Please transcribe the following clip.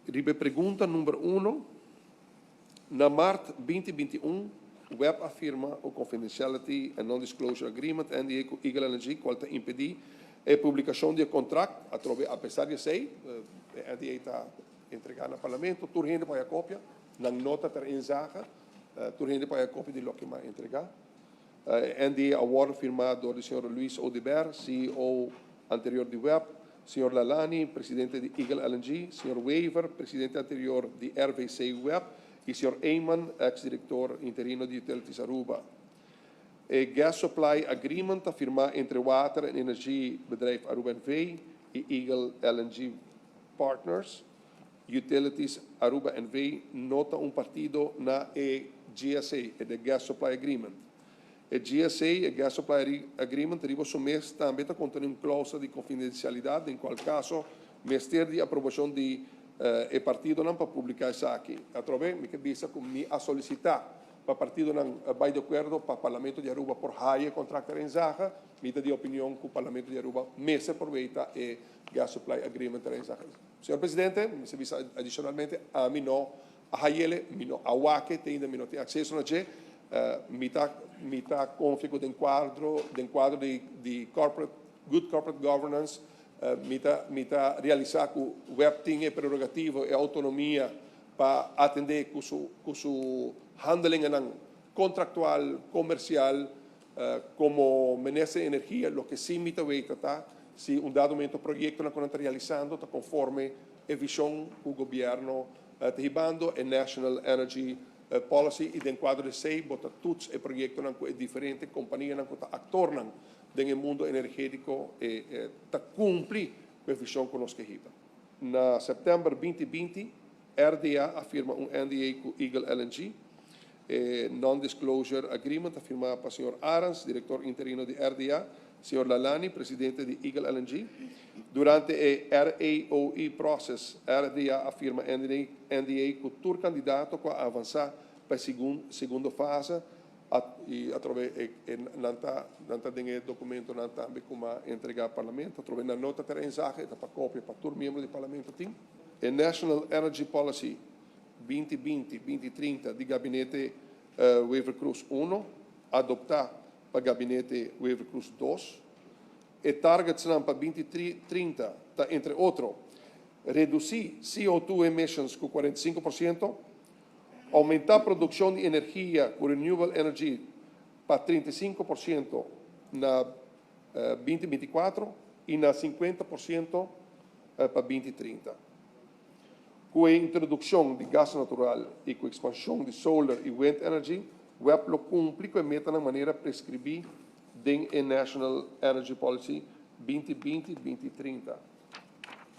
Ribe pergunta número 1. Na maart 2021, web afirma o Confidentiality and Non-Disclosure Agreement NDA com Eagle Energy, qual te impedir a publicação de contrato, apesar de ser, a NDA está entregada no Parlamento, tu rende para a cópia, na nota ter inzage, tu rende para a cópia de lo que vai entregar. NDA award firmado do Sr. Luis Odiber, CEO anterior de web, Sr. Lalani, presidente de Eagle LNG, Sr. Weaver, presidente anterior de RVC Web, e Sr. Eyman, ex-diretor interino de Utilities Aruba. O Gas Supply Agreement afirma entre Water en Energiebedrijf Aruba NV e Eagle LNG Partners. Utilities Aruba NV nota partido na GSA, the Gas Supply Agreement. O GSA, o Gas Supply Agreement, arriba mês também contém cláusula de confidencialidade, em qual caso, Ministério de Aprovação de e partido não para publicar isso aqui. Através me que bisa como me a solicitar para partido não vai de acordo para o Parlamento de Aruba por higher contractor em Zaga, me de opinião que o Parlamento de Aruba me se aproveita e Gas Supply Agreement em Zaga. Senhor Presidente, me se bisa adicionalmente a mim não a ele, me não a WACE tem ainda me não tem acesso na G, me tá configurado em quadro de good corporate governance. Mita realizar que o web tem prerrogativa e autonomia para atender com su handling contractual, comercial, como menece energia, lo que sim mita veita tá, se dado momento projeto na está realizando está conforme a visão que o governo está ribando e National Energy Policy e dentro quadro de sei bota tudo e projeto na diferente companhia na está actornan no mundo energético está cumprir com a visão que nós queremos. Na setembro 2020, RDA afirma NDA com Eagle LNG, Non-Disclosure Agreement afirmado para o Sr. Arans, diretor interino de RDA, Sr. Lalani, presidente de Eagle LNG. Durante o RAOE process, RDA afirma NDA com todo candidato para avançar para a segunda fase, e através nanta dinge documento nanta ambe como entregar ao Parlamento através na nota ter mensagem para cópia para todo membro do Parlamento tem a National Energy Policy 2020-2030 de gabinete Weaver Cruz 1 adoptar para gabinete Weaver Cruz 2 e targets para 2030 tá entre outros reduzir CO2 emissions com 45%, aumentar a produção de energia com renewable energy para 35% na 2024 e na 50% para 2030. Com a introdução de gás natural e com a expansão de solar e wind energy, o WEP cumpre com a meta na maneira prescrevida em National Energy Policy 2020-2030.